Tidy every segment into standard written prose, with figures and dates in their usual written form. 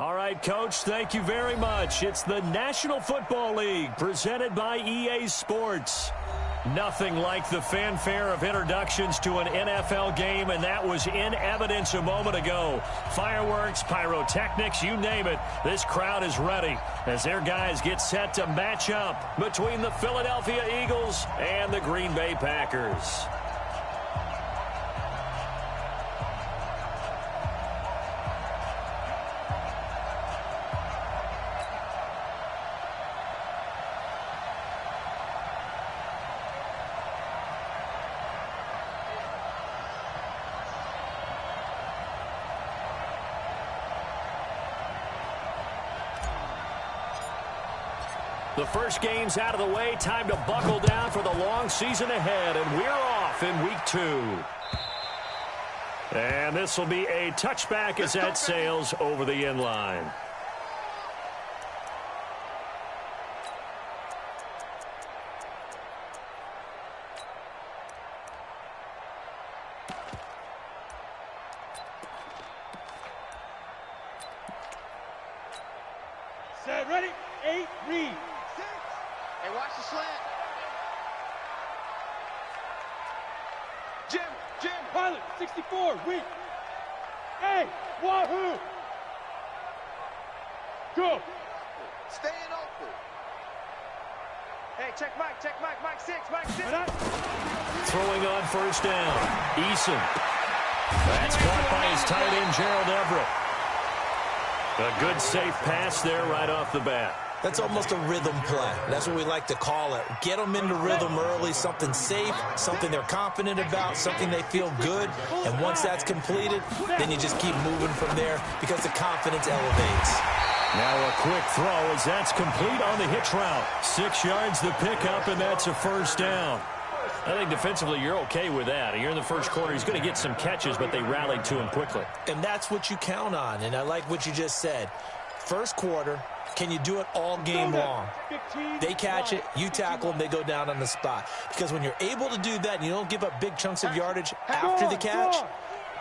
All right, Coach, thank you very much. It's the National Football League presented by EA Sports. Nothing like the fanfare of introductions to an NFL game, and that was in evidence a moment ago. Fireworks, pyrotechnics, you name it. This crowd is ready as their guys get set to match up between the Philadelphia Eagles and the Green Bay Packers. The first game's out of the way. Time to buckle down for the long season ahead, and we're off in week 2. And this will be a touchback as that sails over the end line. Set, ready, 8, read. Hey, watch the slant. Jim. Pilot, 64, read. Hey, wahoo. Go. Staying open. Hey, check Mike, Mike 6. Throwing on first down. Eason. That's caught by his tight end, Gerald Everett. A good, safe pass there right off the bat. That's almost a rhythm play. That's what we like to call it. Get them into rhythm early, something safe, something they're confident about, something they feel good. And once that's completed, then you just keep moving from there because the confidence elevates. Now a quick throw as that's complete on the hitch route. 6 yards the pickup, and that's a first down. I think defensively you're okay with that. You're in the first quarter. He's going to get some catches, but they rallied to him quickly. And that's what you count on, and I like what you just said. First quarter, can you do it all game long? They catch it, you tackle them, they go down on the spot. Because when you're able to do that and you don't give up big chunks of yardage after the catch,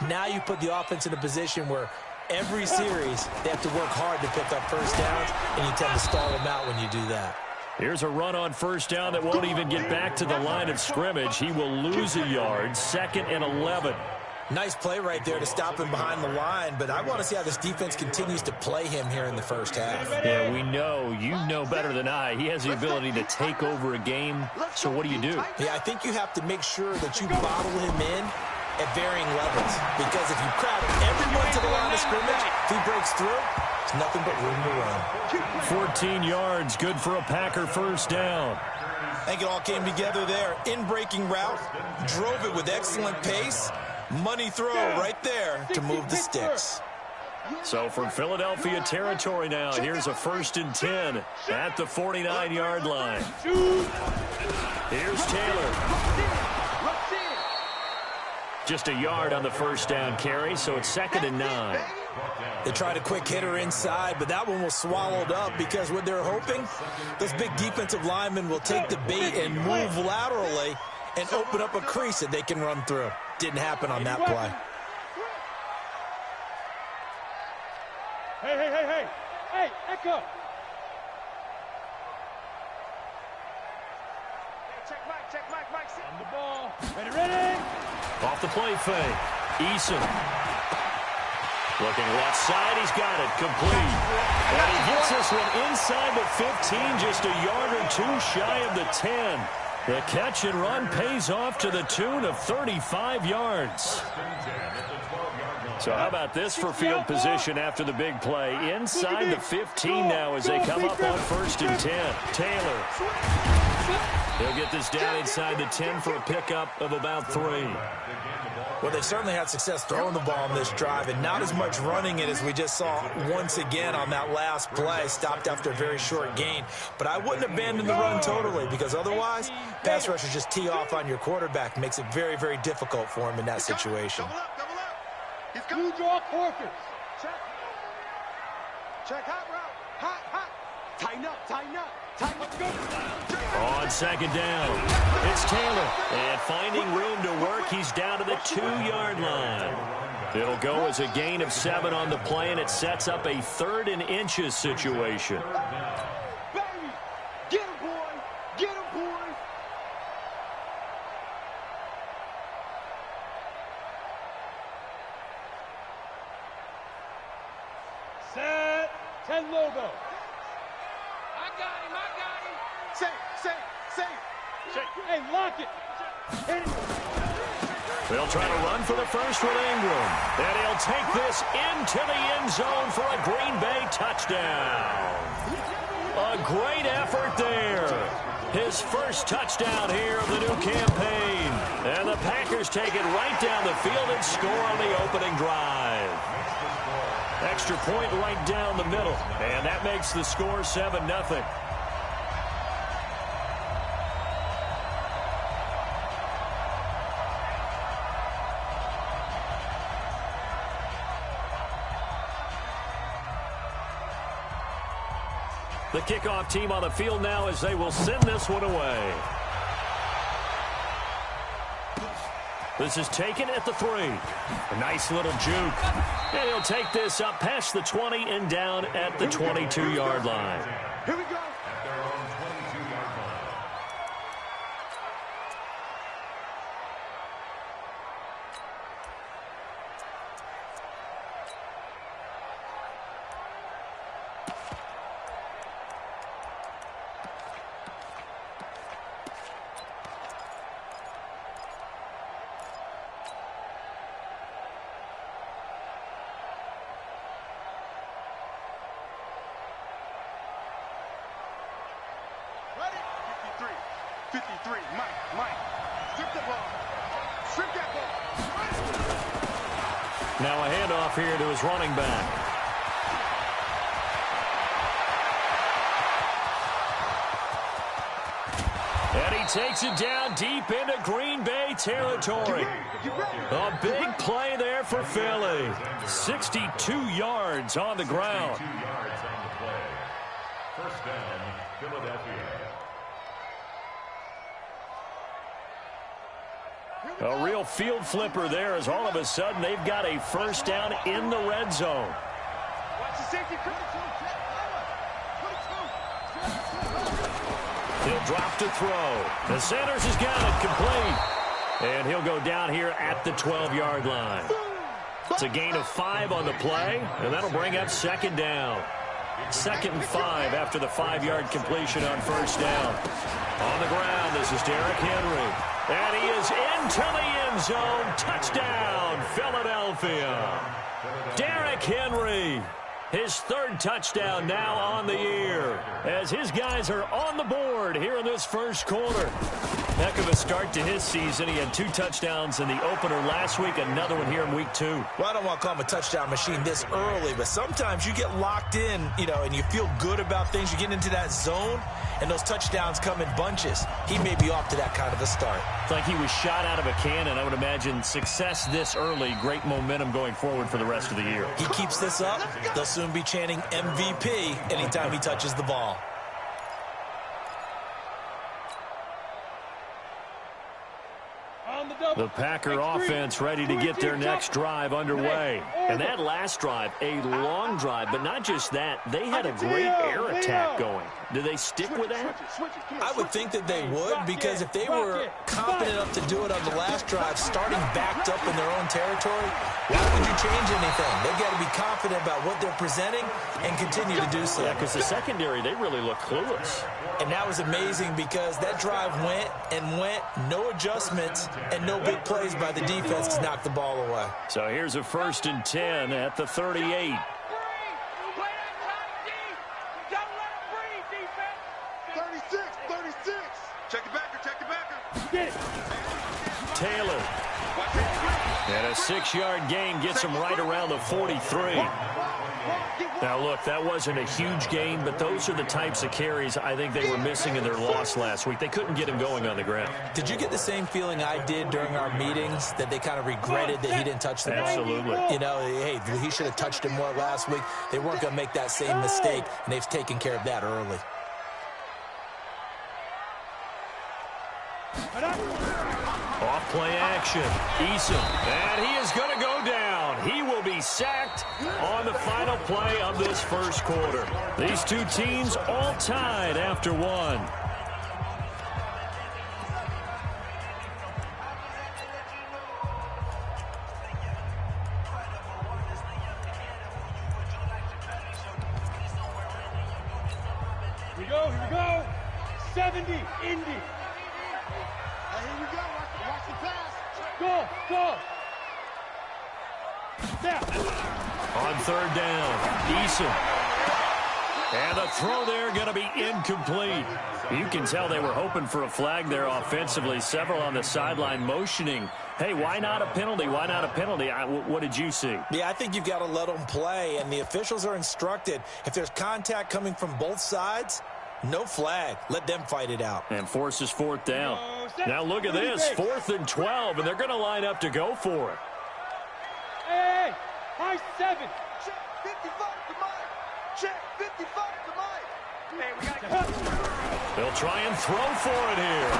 now you put the offense in a position where every series they have to work hard to pick up first downs, and you tend to stall them out when you do that. Here's a run on first down that won't even get back to the line of scrimmage. He will lose a yard, 2nd and 11. Nice play right there to stop him behind the line, but I want to see how this defense continues to play him here in the first half. Yeah, we know. You know better than I. He has the ability to take over a game. So what do? Yeah, I think you have to make sure that you bottle him in at varying levels, because if you crowd everyone to the line of scrimmage, if he breaks through, there's nothing but room to run. 14 yards, good for a Packer first down. I think it all came together there. In-breaking route, drove it with excellent pace. Money throw right there to move the sticks. So from Philadelphia territory now, here's a 1st and 10 at the 49-yard line. Here's Taylor. Just a yard on the first down carry, so it's 2nd and 9. They tried a quick hitter inside, but that one was swallowed up because what they're hoping, those big defensive linemen will take the bait and move laterally and open up a crease that they can run through. Didn't happen on that play. Hey, Echo. Check Mike 6. On the ball. Ready. Off the play fake. Eason. Looking left side. He's got it. Complete. And he gets this one inside the 15, just a yard or 2 shy of the 10. The catch and run pays off to the tune of 35 yards. So how about this for field position after the big play? Inside the 15 now as they come up on 1st and 10. Taylor. He'll get this down inside the 10 for a pickup of about 3. Well, they certainly had success throwing the ball on this drive, and not as much running it as we just saw once again on that last play. Stopped after a very short gain. But I wouldn't abandon the run totally, because otherwise, pass rushers just tee off on your quarterback. Makes it very, very difficult for him in that situation. Blue draw quarters. Check hot route. Hot. Tighten up. On 2nd down, it's Taylor. And finding room to work, he's down to the 2-yard line. It'll go as a gain of 7 on the play, and it sets up a 3rd and inches situation. Baby, get him, boy. Get him, boy. Set. 10 logo. I got him. Safe. Hey, lock it. Hit it. They'll try to run for the first with Ingram. And he'll take this into the end zone for a Green Bay touchdown. A great effort there. His first touchdown here of the new campaign. And the Packers take it right down the field and score on the opening drive. Extra point right down the middle. And that makes the score 7-0. The kickoff team on the field now as they will send this one away. This is taken at the 3. A nice little juke. And he'll take this up past the 20 and down at the 22-yard line. Here we go. Ready? 53. Mike. Strip the ball. Strip that ball. Now a handoff here to his running back. And he takes it down deep into Green Bay territory. A big play there for Philly. 62 yards on the ground. First down, Philadelphia. A real field flipper there as all of a sudden they've got a first down in the red zone. Watch the safety. He'll drop to throw. The Sanders has got it complete. And he'll go down here at the 12-yard line. It's a gain of 5 on the play, and that'll bring up second down. 2nd and 5 after the 5-yard completion on first down. On the ground, this is Derrick Henry. And he is into the end zone. Touchdown, Philadelphia. Derrick Henry, his 3rd touchdown now on the year, as his guys are on the board here in this first quarter. Heck of a start to his season. He had 2 touchdowns in the opener last week, another one here in week 2. Well, I don't want to call him a touchdown machine this early, but sometimes you get locked in, and you feel good about things. You get into that zone, and those touchdowns come in bunches. He may be off to that kind of a start. It's like he was shot out of a cannon. I would imagine success this early, great momentum going forward for the rest of the year. He keeps this up, they'll soon be chanting MVP anytime he touches the ball. The Packer offense ready to get their next drive underway. And that last drive, a long drive, but not just that, they had a great air attack going. Do they stick with that? I would think that they would, because if they were confident enough to do it on the last drive, starting backed up in their own territory, why would you change anything? They've got to be confident about what they're presenting and continue to do so. Yeah, because the secondary, they really look clueless. And that was amazing because that drive went, no adjustments, and no big plays by the defense to knock the ball away. So here's a 1st and 10 at the 38. 36. Check the backer. Get it. Taylor. And a 6-yard gain gets him right around the 43. Now, look, that wasn't a huge gain, but those are the types of carries I think they were missing in their loss last week. They couldn't get him going on the ground. Did you get the same feeling I did during our meetings, that they kind of regretted that he didn't touch the ball? Absolutely. Hey, he should have touched it more last week. They weren't going to make that same mistake, and they've taken care of that early. Off play action. Eason. And he is going to go down. He sacked on the final play of this first quarter. These two teams all tied after one. Here we go. 70, Indy. Hey, here we go. Watch the pass. Go. Step. On third down, Eason. And the throw there going to be incomplete. You can tell they were hoping for a flag there offensively. Several on the sideline motioning. Hey, why not a penalty? Why not a penalty? What did you see? Yeah, I think you've got to let them play, and the officials are instructed. If there's contact coming from both sides, no flag. Let them fight it out. And forces fourth down. Now look at this, 4th and 12, and they're going to line up to go for it. Hey, high 7. Check 55 to Mike. Check 55 to Mike. Hey, we got to go. They'll try and throw for it here.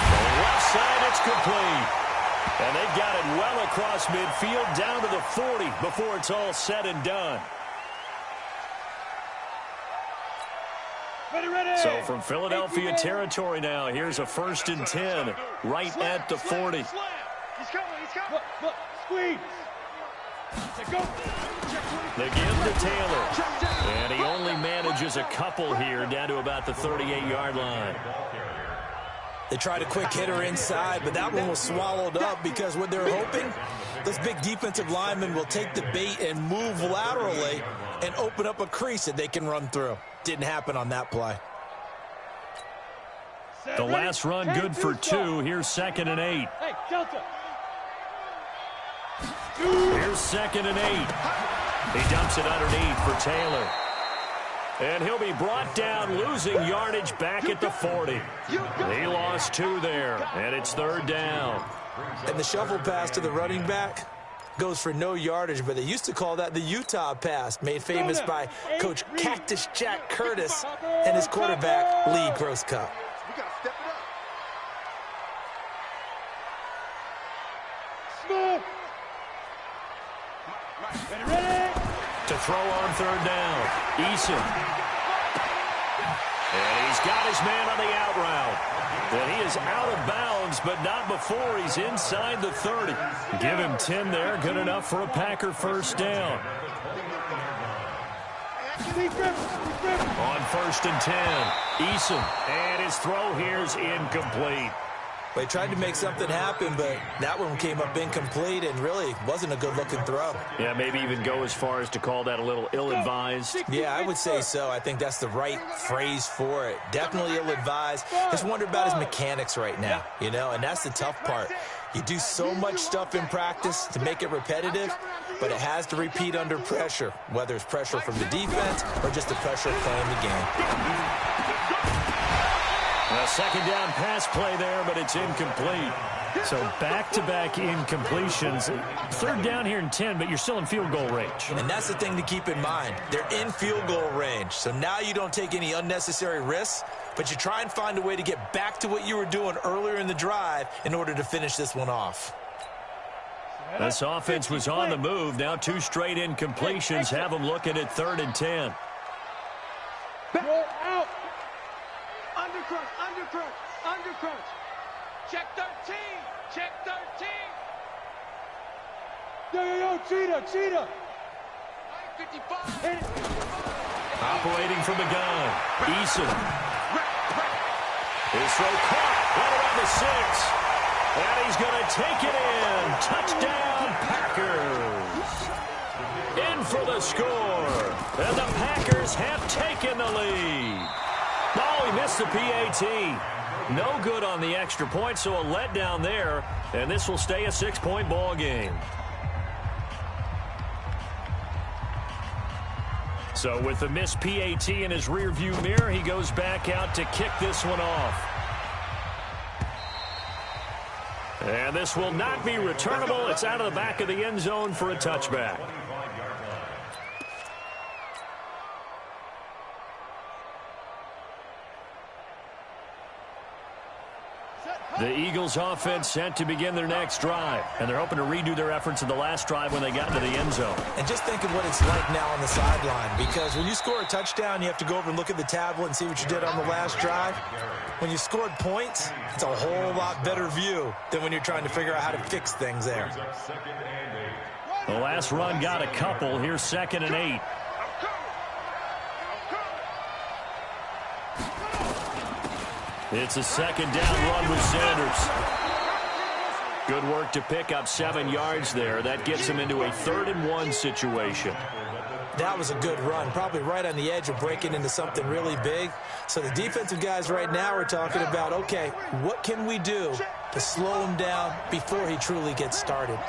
The left side, it's complete. And they've got it well across midfield down to the 40 before it's all said and done. Ready. So from Philadelphia territory now, here's a 1st and 10 right at the 40. He's coming. Look, squeeze. Go. They give to Taylor. And he only manages a couple here down to about the 38-yard line. They tried a quick hitter inside, but that one was swallowed up because what they're hoping, those big defensive linemen will take the bait and move laterally and open up a crease that they can run through. Didn't happen on that play. The last run good for 2. Here's 2nd and 8. Hey, Delta. Here's 2nd and 8. He dumps it underneath for Taylor. And he'll be brought down, losing yardage back at the 40. He lost 2 there, and it's 3rd down. And the shuffle pass to the running back goes for no yardage, but they used to call that the Utah pass, made famous by Coach Cactus Jack Curtis and his quarterback, Lee Grosscup. We got to step it up. Smooth. Ready. To throw on 3rd down, Eason. And he's got his man on the out route. And he is out of bounds, but not before he's inside the 30. Give him 10 there, good enough for a Packer 1st down. On 1st and 10, Eason. And his throw here's incomplete. They tried to make something happen, but that one came up incomplete and really wasn't a good-looking throw. Yeah, maybe even go as far as to call that a little ill-advised. Yeah, I would say so. I think that's the right phrase for it. Definitely ill-advised. Just wonder about his mechanics right now, you know, and that's the tough part. You do so much stuff in practice to make it repetitive, but it has to repeat under pressure, whether it's pressure from the defense or just the pressure of playing the game. A 2nd down pass play there, but it's incomplete. So back-to-back incompletions. 3rd down here and 10, but you're still in field goal range. And that's the thing to keep in mind. They're in field goal range. So now you don't take any unnecessary risks, but you try and find a way to get back to what you were doing earlier in the drive in order to finish this one off. This offense was on the move. Now 2 straight incompletions have them looking at 3rd and 10. Roll out. Undercrunch. Check 13. Check 13. Yo, cheetah. 55. Hit it. Operating from the gun, Eason. His throw caught right around the 6. And he's going to take it in. Touchdown, Packers. In for the score. And the Packers have taken the lead. Oh, he missed the PAT. No good on the extra point, so a letdown there. And this will stay a 6-point ball game. So with the missed PAT in his rearview mirror, he goes back out to kick this one off. And this will not be returnable. It's out of the back of the end zone for a touchback. Set The Eagles offense set to begin their next drive, and they're hoping to redo their efforts in the last drive when they got to the end zone. And just think of what it's like now on the sideline, because when you score a touchdown, you have to go over and look at the tablet and see what you did on the last drive. When you scored points, it's a whole lot better view than when you're trying to figure out how to fix things there. The last run got a couple. Here's 2nd and 8. It's a 2nd down run with Sanders. Good work to pick up 7 yards there. That gets him into a 3rd and 1 situation. That was a good run, probably right on the edge of breaking into something really big. So the defensive guys right now are talking about, okay, what can we do to slow him down before he truly gets started?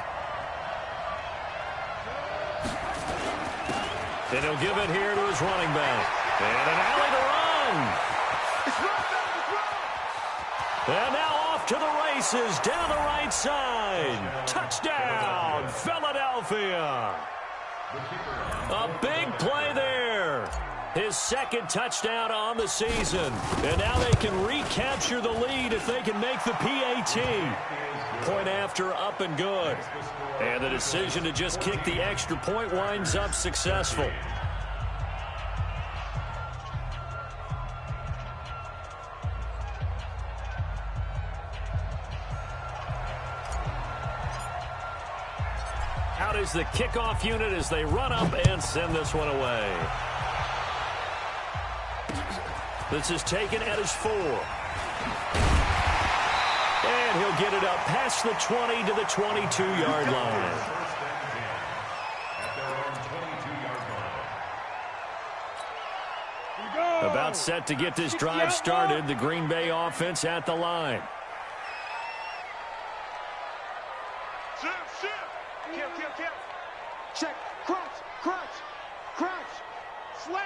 And he'll give it here to his running back. And an alley to run. And now off to the races down the right side. Touchdown, Philadelphia. A big play there. His 2nd touchdown on the season. And now they can recapture the lead if they can make the PAT. Point after, up and good. And the decision to just kick the extra point winds up successful. Out is the kickoff unit as they run up and send this one away. This is taken at his 4. And he'll get it up past the 20 to the 22-yard line. About set to get this drive started. The Green Bay offense at the line. Check, crunch, slam.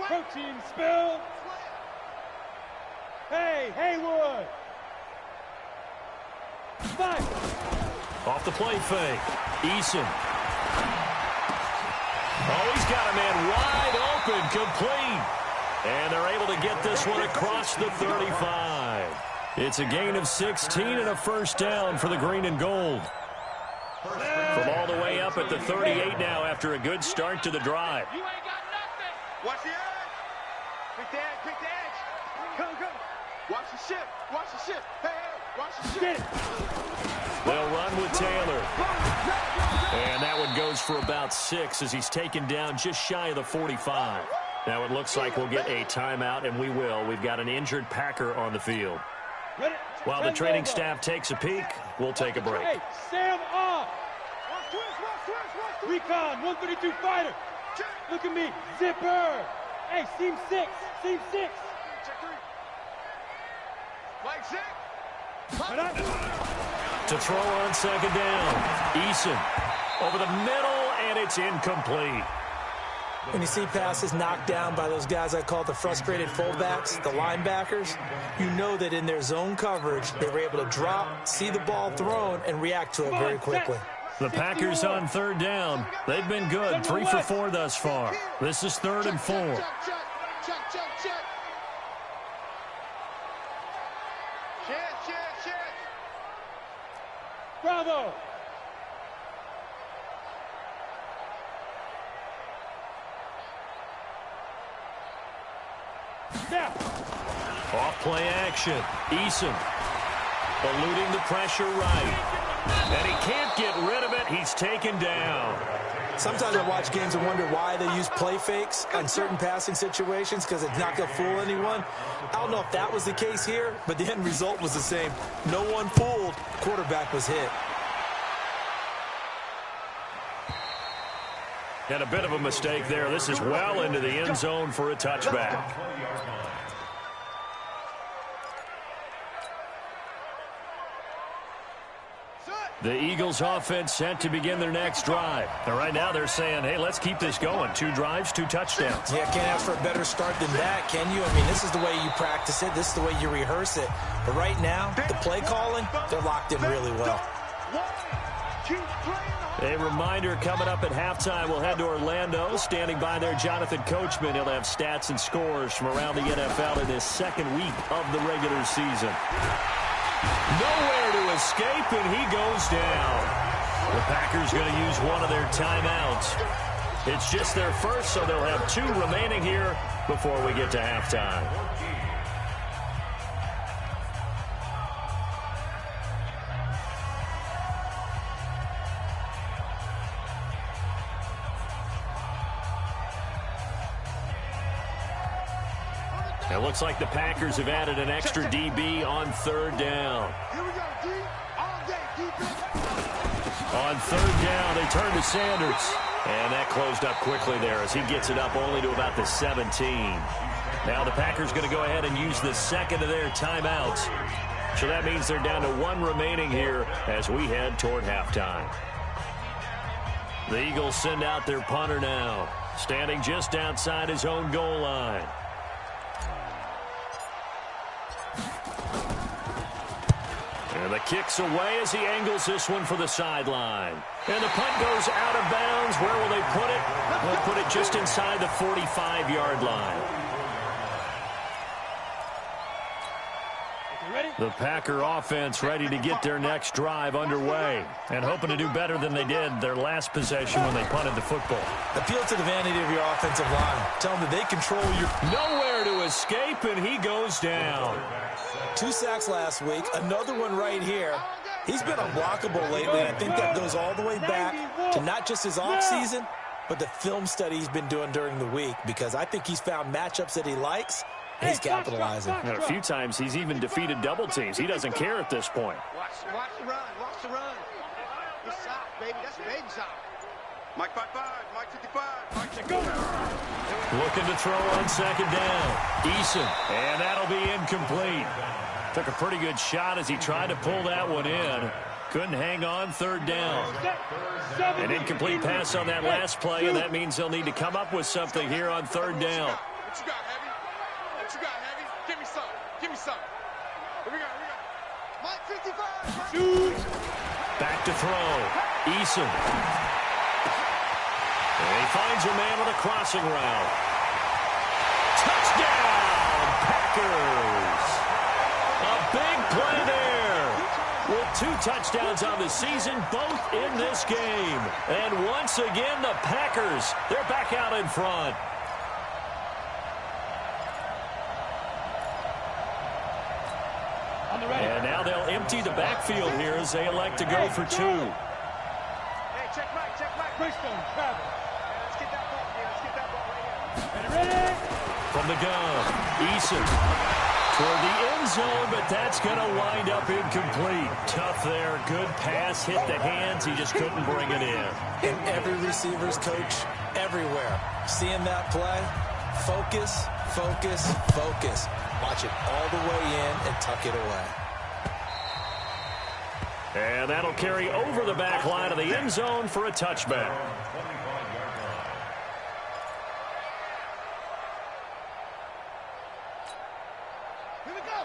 Protein spill. Hey, Haywood. 5. Off the play fake. Eason. Oh, he's got a man wide open, complete. And they're able to get this one across the 35. It's a gain of 16 and a 1st down for the green and gold. From all the way up at the 38 now after a good start to the drive. You ain't got nothing. Watch the edge. Pick the edge. Come. Watch the ship. Hey, watch the ship. They'll run with Taylor. And that one goes for about 6 as he's taken down just shy of the 45. Now it looks like we'll get a timeout, and we will. We've got an injured Packer on the field. While the training staff takes a peek, we'll take a break. Hey, Sam off. Recon, 132 fighter. Look at me, zipper. Hey, seam 6. Check 3. Mike 6. To throw on 2nd down. Eason over the middle, and it's incomplete. When you see passes knocked down by those guys I call the frustrated fullbacks, the linebackers, you know that in their zone coverage, they were able to drop, see the ball thrown, and react to it very quickly. The Packers on 3rd down. They've been good, 3 for 4 thus far. This is 3rd and 4. Check. Bravo. Now. Off play action. Eason eluding the pressure right. And he can't get rid of it. He's taken down. Sometimes I watch games and wonder why they use play fakes on certain passing situations because it's not going to fool anyone. I don't know if that was the case here, but the end result was the same. No one fooled. Quarterback was hit. And a bit of a mistake there. This is well into the end zone for a touchback. The Eagles offense set to begin their next drive. And right now they're saying, hey, let's keep this going. 2 drives, 2 touchdowns. Yeah, can't ask for a better start than that, can you? I mean, this is the way you practice it. This is the way you rehearse it. But right now, the play calling, they're locked in really well. A reminder coming up at halftime, we'll head to Orlando. Standing by there, Jonathan Coachman. He'll have stats and scores from around the NFL in this 2nd week of the regular season. Nowhere to escape, and he goes down. The Packers going to use one of their timeouts. It's just their first, so they'll have 2 remaining here before we get to halftime. It looks like the Packers have added an extra DB on 3rd down. Here we go, D. All day, defense. On 3rd down, they turn to Sanders. And that closed up quickly there as he gets it up only to about the 17. Now the Packers going to go ahead and use the second of their timeouts. So that means they're down to 1 remaining here as we head toward halftime. The Eagles send out their punter now, standing just outside his own goal line. And the kick's away as he angles this one for the sideline. And the punt goes out of bounds. Where will they put it? They'll put it just inside the 45-yard line. The Packer offense ready to get their next drive underway and hoping to do better than they did their last possession when they punted the football. Appeal to the vanity of your offensive line. Tell them that they control your... Nowhere to escape, and he goes down. 2 sacks last week, another one right here. He's been unblockable lately, and I think that goes all the way back to not just his offseason, but the film study he's been doing during the week, because I think he's found matchups that he likes, and he's capitalizing. And a few times he's even defeated double teams. He doesn't care at this point. Watch the run. Watch the run. Good shot, baby. That's a baby shot. Mike 55. Mike 55. Mike 55. Looking to throw on 2nd down. Eason. And that'll be incomplete. Took a pretty good shot as he tried to pull that one in. Couldn't hang on 3rd down. An incomplete pass on that last play, and that means they'll need to come up with something here on 3rd down. What you got, Heavy? What you got, Heavy? Give me some. Give me some. Here we go. Here we go. Mike 55. Shoot. Back to throw. Eason. And he finds a man with a crossing route. Touchdown, Packers. A big play there. With 2 touchdowns on the season, both in this game. And once again, the Packers, they're back out in front. And now they'll empty the backfield here as they elect to go for 2. Hey, check Mike. Check Mike. Bridgestone, travel. Let's get that ball. Yeah, let's get that ball right here. Ready? From the gun, Eason toward the end zone, but that's going to wind up incomplete. Tough there. Good pass. Hit the hands. He just couldn't bring it in. And every receiver's coach everywhere. Seeing that play, focus, focus, focus. Watch it all the way in and tuck it away. And that'll carry over the back line of the end zone for a touchback.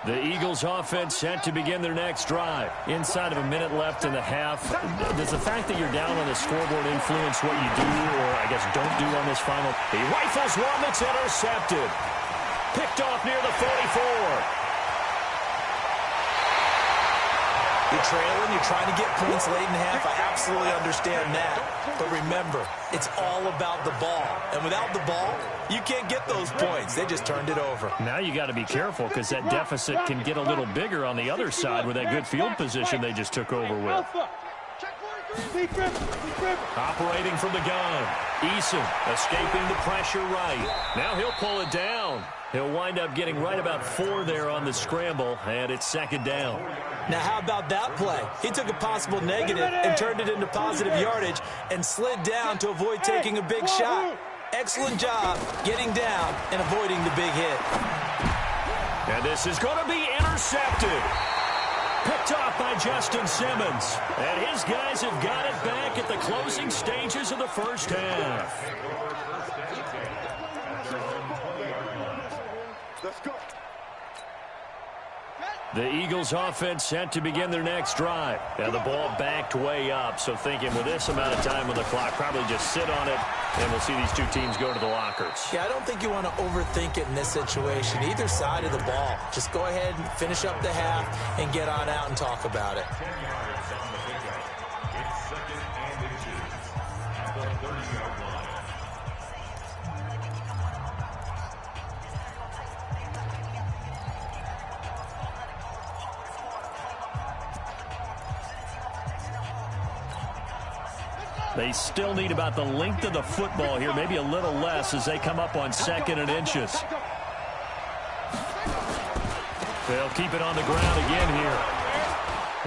The Eagles offense set to begin their next drive. Inside of a minute left in the half. Does the fact that you're down on the scoreboard influence what you do, or I guess don't do on this final? He rifles one that's intercepted. Picked off near the 44. You're trailing, you're trying to get points late in the half. I absolutely understand that. But remember, it's all about the ball. And without the ball, you can't get those points. They just turned it over. Now you got to be careful because that deficit can get a little bigger on the other side with that good field position they just took over with. Operating from the gun. Eason escaping the pressure right. Now he'll pull it down. He'll wind up getting right about 4 there on the scramble, and it's 2nd down. Now, how about that play? He took a possible negative and turned it into positive yardage and slid down to avoid taking a big shot. Excellent job getting down and avoiding the big hit. And this is going to be intercepted. Picked off by Justin Simmons. And his guys have got it back at the closing stages of the first half. Let's go. The Eagles offense set to begin their next drive. Now the ball backed way up, so thinking with this amount of time on the clock, probably just sit on it, and we'll see these two teams go to the lockers. Yeah, I don't think you want to overthink it in this situation. Either side of the ball. Just go ahead and finish up the half and get on out and talk about it. 10 yards on the pickup. It's 2nd and inches at the 30-yard line. They still need about the length of the football here, maybe a little less as they come up on 2nd and inches. They'll keep it on the ground again here.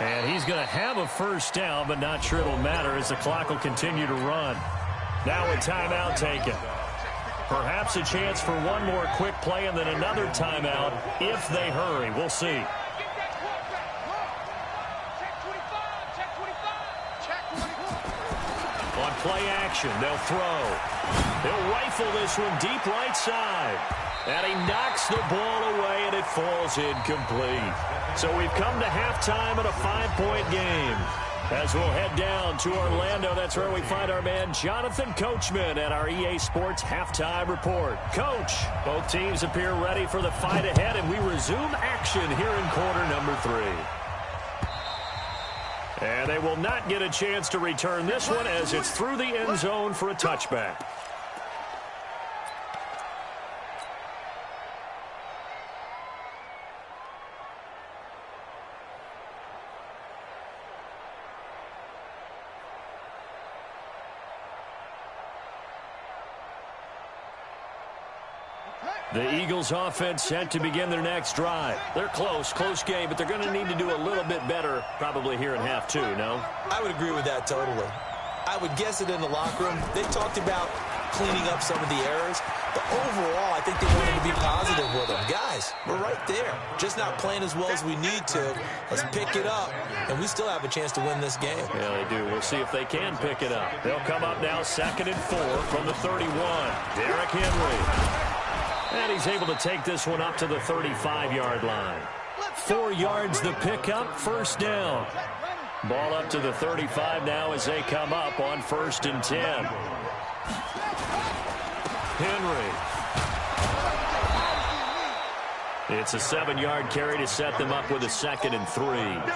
And he's going to have a first down, but not sure it'll matter as the clock will continue to run. Now a timeout taken. Perhaps a chance for one more quick play and then another timeout if they hurry. We'll see. On play action, they'll throw. They'll rifle this one deep right side. And he knocks the ball away, and it falls incomplete. So we've come to halftime in a 5-point game. As we'll head down to Orlando, that's where we find our man Jonathan Coachman at our EA Sports Halftime Report. Coach, both teams appear ready for the fight ahead, and we resume action here in quarter number 3. And they will not get a chance to return this one as it's through the end zone for a touchback. The Eagles offense set to begin their next drive. They're close game, but they're going to need to do a little bit better probably here in half 2, no? I would agree with that totally. I would guess it in the locker room. They talked about cleaning up some of the errors, but overall I think they wanted to be positive with them. Guys, we're right there. Just not playing as well as we need to. Let's pick it up, and we still have a chance to win this game. Yeah, they do. We'll see if they can pick it up. They'll come up now 2nd and 4 from the 31. Derrick Henry. And he's able to take this one up to the 35-yard line. 4 yards the pickup, first down. Ball up to the 35 now as they come up on 1st and 10. Henry. It's a 7-yard carry to set them up with a 2nd and 3.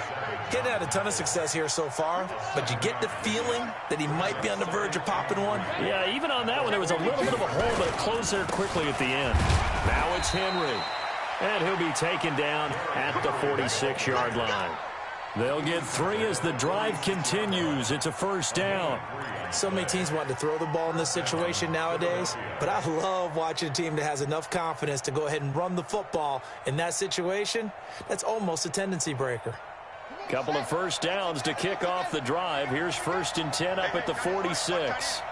He's had a ton of success here so far, but you get the feeling that he might be on the verge of popping one. Yeah, even on that one, there was a little bit of a hole, but it closed there quickly at the end. Now it's Henry, and he'll be taken down at the 46-yard line. They'll get 3 as the drive continues. It's a first down. So many teams want to throw the ball in this situation nowadays, but I love watching a team that has enough confidence to go ahead and run the football. In that situation, that's almost a tendency breaker. Couple of first downs to kick off the drive. Here's 1st and 10 up at the 46.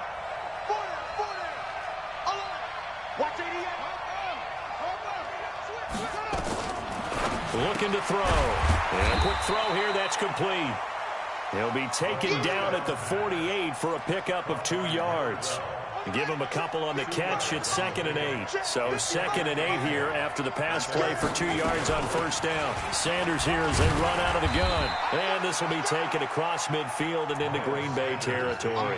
Looking to throw. And a quick throw here, that's complete. He'll be taken down at the 48 for a pickup of 2 yards. Give him a couple on the catch. It's 2nd and 8. So 2nd and 8 here after the pass play for 2 yards on first down. Sanders here as they run out of the gun. And this will be taken across midfield and into Green Bay territory.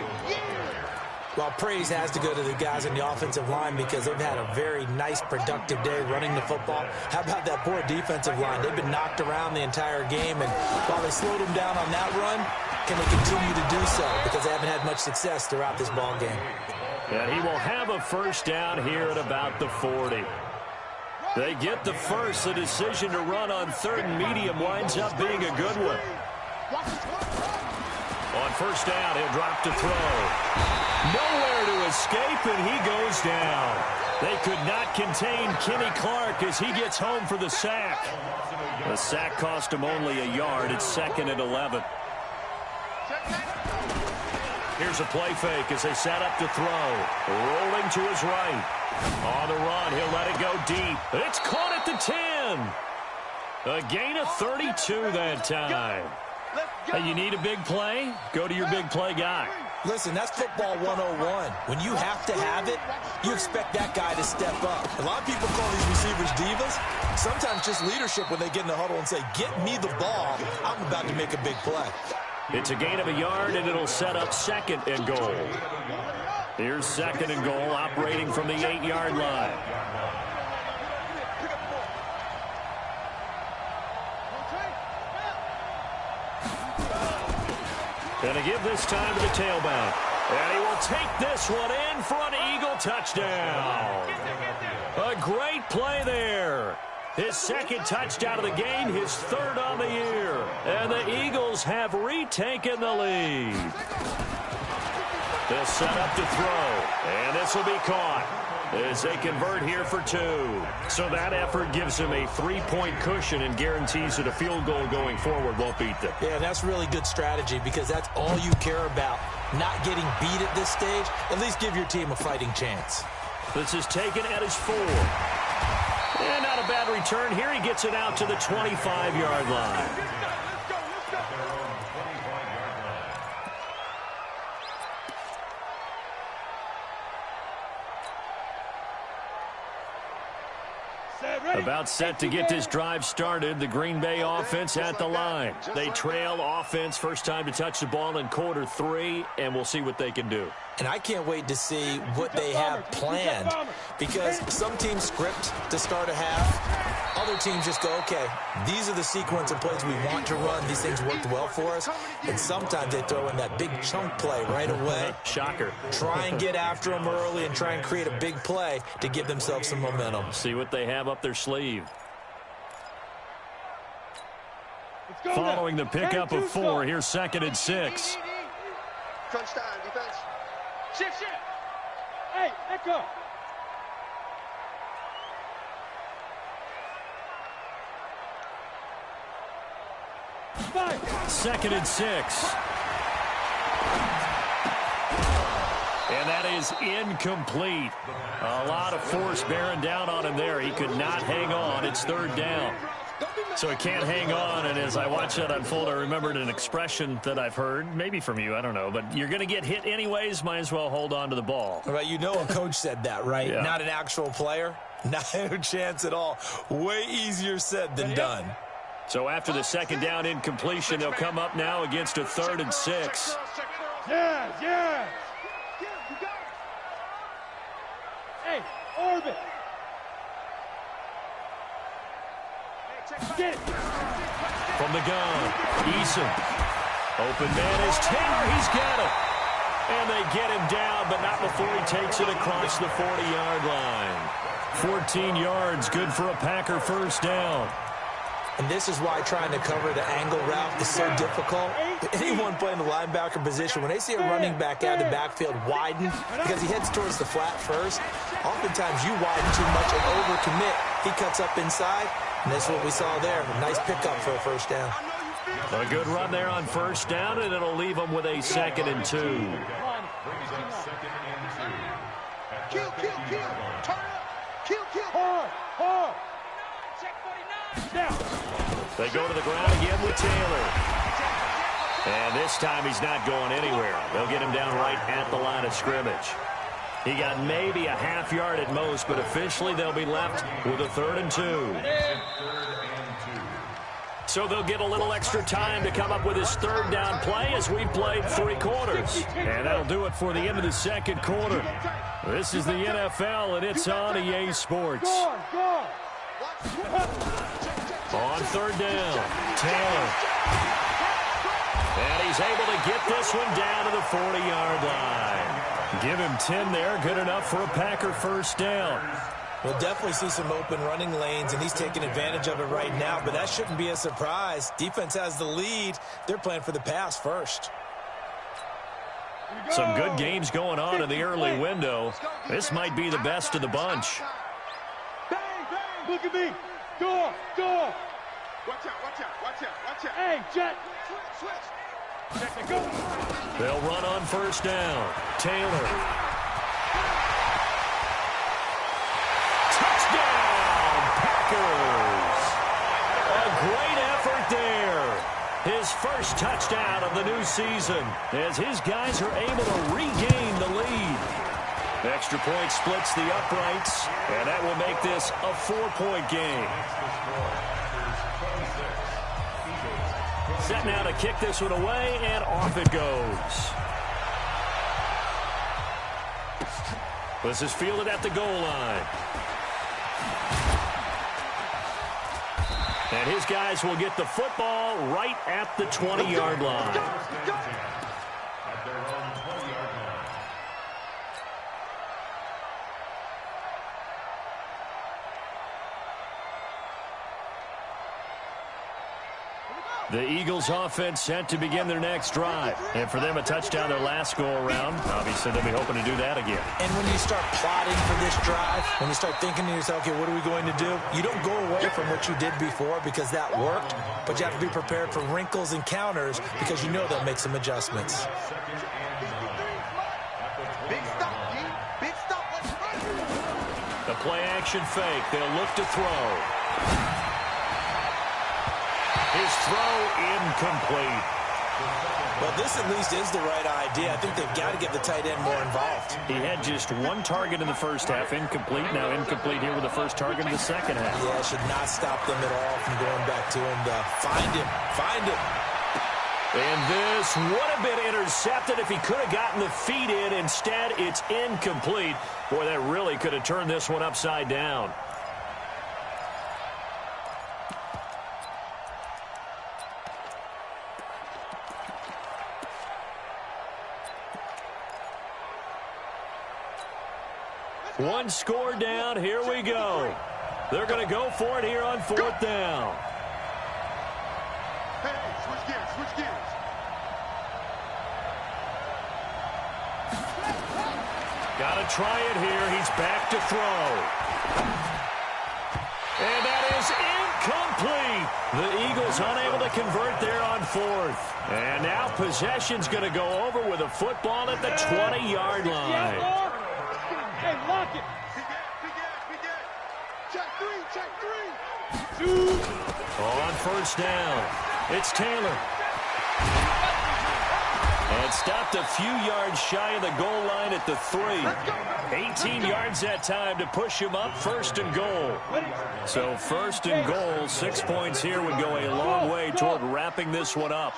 Well, praise has to go to the guys on the offensive line because they've had a very nice, productive day running the football. How about that poor defensive line? They've been knocked around the entire game, and while they slowed them down on that run, can they continue to do so because they haven't had much success throughout this ball game? And he will have a first down here at about the 40. They get the first. The decision to run on 3rd and medium winds up being a good one. On first down, he'll drop to throw. Nowhere to escape, and he goes down. They could not contain Kenny Clark as he gets home for the sack. The sack cost him only a yard. It's 2nd and 11. Here's a play fake as they set up to throw. Rolling to his right. On the run, he'll let it go deep. It's caught at the 10. A gain of 32 that time. Hey, you need a big play? Go to your big play guy. Listen, that's football 101. When you have to have it, you expect that guy to step up. A lot of people call these receivers divas. Sometimes just leadership when they get in the huddle and say, get me the ball. I'm about to make a big play. It's a gain of a yard, and it'll set up 2nd and goal. Here's 2nd and goal, operating from the 8-yard line. Going to give this time to the tailback. And he will take this one in for an Eagle touchdown. A great play there. His 2nd touchdown of the game, his 3rd on the year. And the Eagles have retaken the lead. They'll set up to throw. And this will be caught as they convert here for 2. So that effort gives him a 3-point cushion and guarantees that a field goal going forward won't beat them. Yeah, that's really good strategy because that's all you care about. Not getting beat at this stage. At least give your team a fighting chance. This is taken at his 4. And not a bad return here. He gets it out to the 25-yard line. About set to get this drive started. The Green Bay offense at the line. They trail offense first time to touch the ball in quarter 3, and we'll see what they can do. And I can't wait to see what they have planned because some teams script to start a half. Other teams just go, okay, these are the sequence of plays we want to run. These things worked well for us. And sometimes they throw in that big chunk play right away. Shocker. Try and get after them early and try and create a big play to give themselves some momentum. See what they have up their sleeve. Following the pickup of 4, here's 2nd and 6. Crunch time, defense. Shift. Hey, echo. Five. 2nd and 6. And that is incomplete. A lot of force bearing down on him there. He could not hang on. It's 3rd down. So he can't hang on, and as I watch that unfold, I remembered an expression that I've heard, maybe from you, I don't know, but you're going to get hit anyways, might as well hold on to the ball. Well, you know a coach said that, right? Yeah. Not an actual player. Not a chance at all. Way easier said than done. So after the 2nd down incompletion, they'll come up now against a 3rd and 6. Yeah. Hey, orbit. Get it. From the gun, Eason. Open man is Taylor. He's got it. And they get him down, but not before he takes it across the 40-yard line. 14 yards, good for a Packer 1st down. And this is why trying to cover the angle route is so difficult. Anyone playing the linebacker position, when they see a running back out of the backfield widen, because he heads towards the flat first, oftentimes you widen too much and overcommit. He cuts up inside, and that's what we saw there. A nice pickup for a 1st down. A good run there on 1st down, and it'll leave them with a 2nd and 2. Kill. Turn up. Kill. Hard. Now. They go to the ground again with Taylor. And this time he's not going anywhere. They'll get him down right at the line of scrimmage. He got maybe a half yard at most, but officially they'll be left with a 3rd and 2. So they'll get a little extra time to come up with his 3rd down play as we played 3 quarters. And that'll do it for the end of the 2nd quarter. This is the NFL, and it's on EA Sports. Go. On 3rd down, Taylor. And he's able to get this one down to the 40-yard line. Give him 10 there, good enough for a Packer 1st down. We'll definitely see some open running lanes, and he's taking advantage of it right now, but that shouldn't be a surprise. Defense has the lead. They're playing for the pass first. Some good games going on in the early window. This might be the best of the bunch. Bang. Look at me. Go. Watch out. Hey, Jet. Switch. Check it, go. They'll run on 1st down. Taylor. Touchdown, Packers. A great effort there. His first touchdown of the new season as his guys are able to regain the lead. Extra point splits the uprights, and that will make this a 4-point game. Set now to kick this one away, and off it goes. This is fielded at the goal line. And his guys will get the football right at the 20-yard line. At their own 20-yard line. The Eagles offense set to begin their next drive. And for them, a touchdown their last go-around. Obviously, they'll be hoping to do that again. And when you start plotting for this drive, when you start thinking to yourself, okay, what are we going to do? You don't go away from what you did before because that worked, but you have to be prepared for wrinkles and counters because you know they'll make some adjustments. Big stop, G. Big stop. Let's run. The play-action fake. They'll look to throw. His throw incomplete. Well, this at least is the right idea. I think they've got to get the tight end more involved. He had just one target in the first half, incomplete. Now incomplete here with the first target in the second half. Yeah, it should not stop them at all from going back to him to find him. Find him. And this would have been intercepted if he could have gotten the feet in. Instead, it's incomplete. Boy, that really could have turned this one upside down. One score down. Here we go. They're going to go for it here on 4th down. Hey, switch gears, switch gears. Got to try it here. He's back to throw. And that is incomplete. The Eagles unable to convert there on 4th. And now possession's going to go over with a football at the 20-yard line. Hey, lock it. Big Ed. Check three. On 1st down, it's Taylor. And stopped a few yards shy of the goal line at the 3. 18 yards that time to push him up 1st and goal. So 1st and goal, 6 points here would go a long way toward wrapping this one up.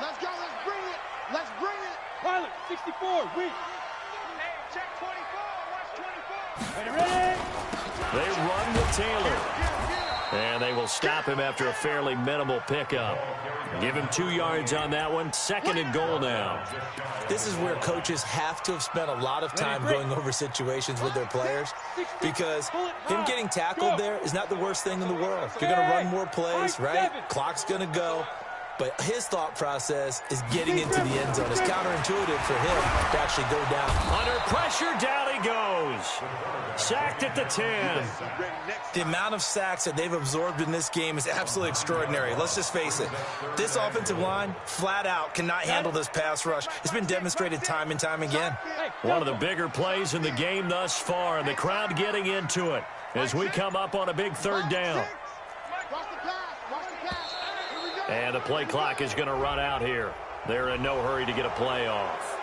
Let's go. Let's bring it. Pilot, 64. Weak. Hey, check 24. Watch 24. Ready? They run with Taylor. And they will stop him after a fairly minimal pickup. Give him 2 yards on that one. 2nd and goal now. This is where coaches have to have spent a lot of time going over situations with their players because him getting tackled there is not the worst thing in the world. You're going to run more plays, right? Clock's going to go. But his thought process is getting into the end zone. It's counterintuitive for him to actually go down. Under pressure, down he goes. Sacked at the 10. The amount of sacks that they've absorbed in this game is absolutely extraordinary. Let's just face it. This offensive line, flat out, cannot handle this pass rush. It's been demonstrated time and time again. One of the bigger plays in the game thus far, and the crowd getting into it as we come up on a big 3rd down. Watch the pass. Here we go. And the play clock is going to run out here. They're in no hurry to get a play off.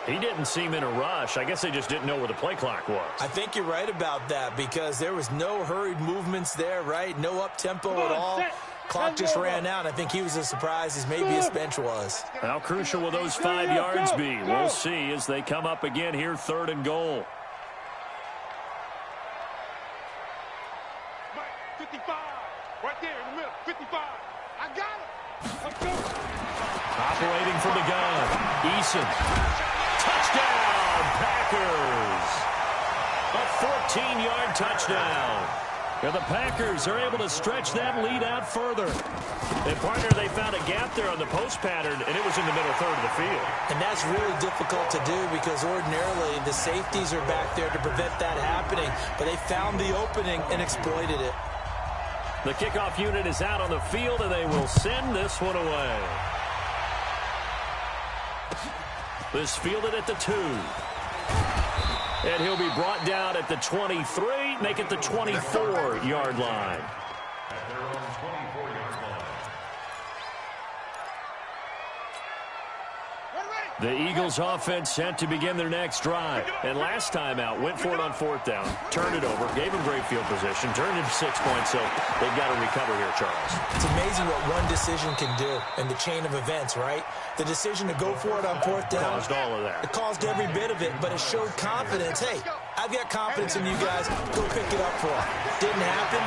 He didn't seem in a rush. I guess they just didn't know where the play clock was. I think you're right about that because there was no hurried movements there, right? No up-tempo at all. Clock just ran out. I think he was as surprised as maybe his bench was. How crucial will those 5 yards be? We'll see as they come up again here, 3rd and goal. 55. Right there in the middle. 55. I got it. Operating from the gun. Eason. Touchdown, Packers. A 14-yard touchdown. And the Packers are able to stretch that lead out further. And partner, they found a gap there on the post pattern, and it was in the middle 3rd of the field. And that's really difficult to do because ordinarily the safeties are back there to prevent that happening. But they found the opening and exploited it. The kickoff unit is out on the field, and they will send this one away. This fielded at the 2. And he'll be brought down at the 23, make it the 24-yard line. At their own 24-yard line. The Eagles offense set to begin their next drive. And last time out, went for it on 4th down, turned it over, gave them great field position, turned it to 6 points, so they've got to recover here, Charles. It's amazing what one decision can do in the chain of events, right? The decision to go for it on 4th down. Caused all of that. It caused every bit of it, but it showed confidence. Hey, I've got confidence in you guys. Go pick it up for them. Didn't happen.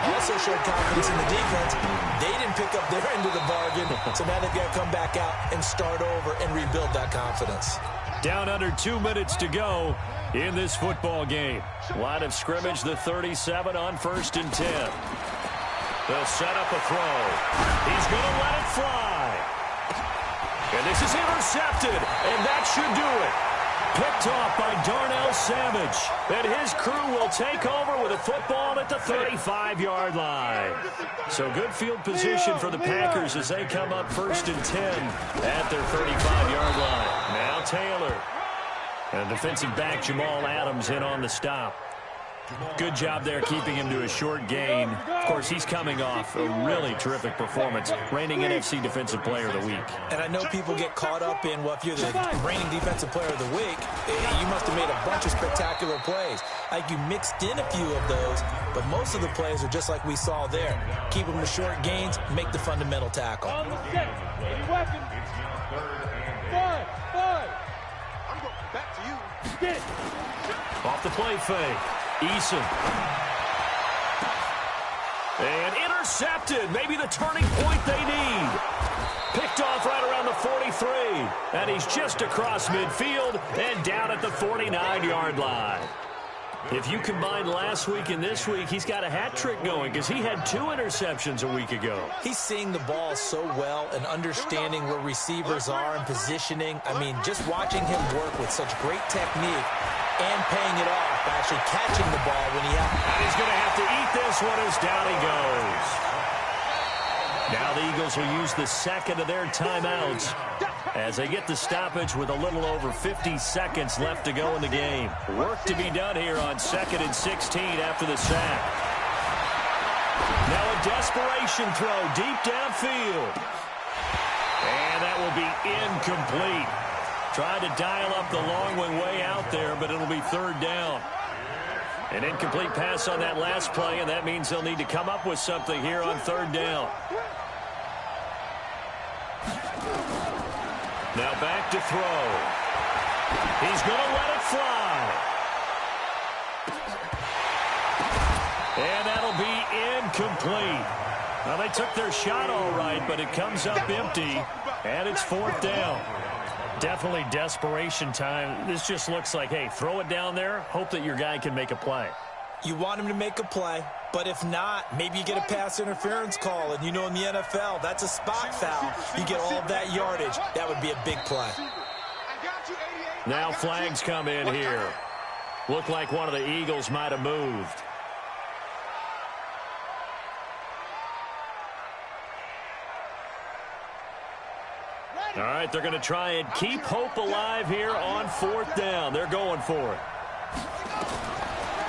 Also showed confidence in the defense. They didn't pick up their end of the bargain, so now they've got to come back out and start over and rebuild that confidence. Down under 2 minutes to go in this football game. Line of scrimmage, the 37 on 1st and 10. They'll set up a throw. He's going to let it fly. And this is intercepted, and that should do it. Picked off by Darnell Savage. And his crew will take over with a football at the 35-yard line. So good field position for the Packers as they come up 1st and 10 at their 35-yard line. Now Taylor. And defensive back Jamal Adams in on the stop. Good job there keeping him to a short gain. Of course, he's coming off a really terrific performance, reigning NFC Defensive Player of the Week. And I know people get caught up in, well, if you're the reigning Defensive Player of the Week, you must have made a bunch of spectacular plays. Like you mixed in a few of those, but most of the plays are just like we saw there. Keep them to short gains, make the fundamental tackle. On the set. Any weapons? Five. I'm going back to you. Get. Off the play fake. Eason. And intercepted. Maybe the turning point they need. Picked off right around the 43. And he's just across midfield and down at the 49-yard line. If you combine last week and this week, he's got a hat trick going because he had 2 interceptions a week ago. He's seeing the ball so well and understanding where receivers are and positioning. I mean, just watching him work with such great technique and paying it off, actually catching the ball when he has. And he's going to have to eat this one as down he goes. Now the Eagles will use the second of their timeouts as they get the stoppage with a little over 50 seconds left to go in the game. Work to be done here on 2nd and 16 after the sack. Now a desperation throw deep downfield. And that will be incomplete. Tried to dial up the long one way out there, but it'll be 3rd down. An incomplete pass on that last play, and that means they'll need to come up with something here on 3rd down. Now back to throw. He's going to let it fly. And that'll be incomplete. Now they took their shot all right, but it comes up empty, and it's 4th down. Definitely desperation time. This just looks like, hey, throw it down there, hope that your guy can make a play. You want him to make a play, but if not, maybe you get a pass interference call, and you know in the NFL, that's a spot foul. You get all of that yardage. That would be a big play. Now flags come in here. Looked like one of the Eagles might have moved. All right, they're going to try and keep hope alive here on 4th down. They're going for it.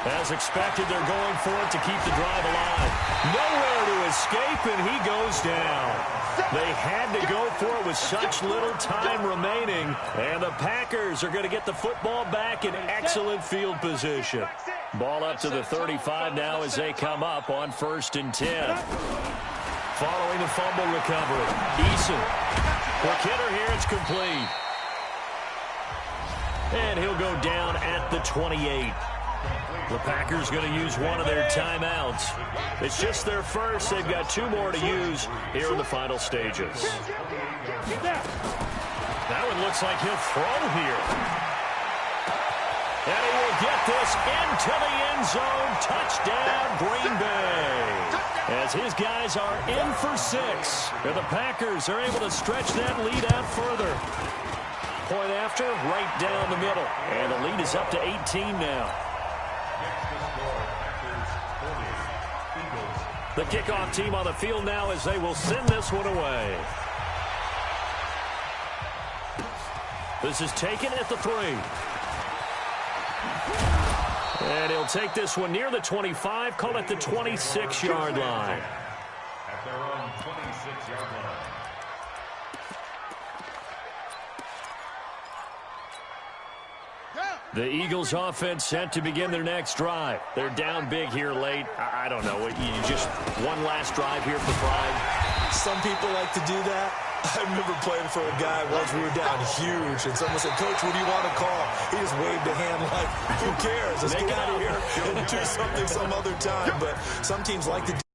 As expected, they're going for it to keep the drive alive. Nowhere to escape, and he goes down. They had to go for it with such little time remaining, and the Packers are going to get the football back in excellent field position. Ball up to the 35 now as they come up on 1st and 10. Following the fumble recovery, Eason. Quick hitter here, it's complete. And he'll go down at the 28. The Packers going to use one of their timeouts. It's just their first. They've got 2 more to use here in the final stages. That one looks like he'll throw here. And he will get this into the end zone. Touchdown, Green Bay. As his guys are in for 6. And the Packers are able to stretch that lead out further. Point after, right down the middle. And the lead is up to 18 now. The kickoff team on the field now as they will send this one away. This is taken at the 3. And he'll take this one near the 25, call it the 26-yard line. At their own 26-yard line. The Eagles offense set to begin their next drive. They're down big here late. I don't know. You just one last drive here for pride. Some people like to do that. I remember playing for a guy once. We were down huge, and someone said, "Coach, what do you want to call?" He just waved a hand like, "Who cares? Let's get out of here and do something some other time." But some teams like to do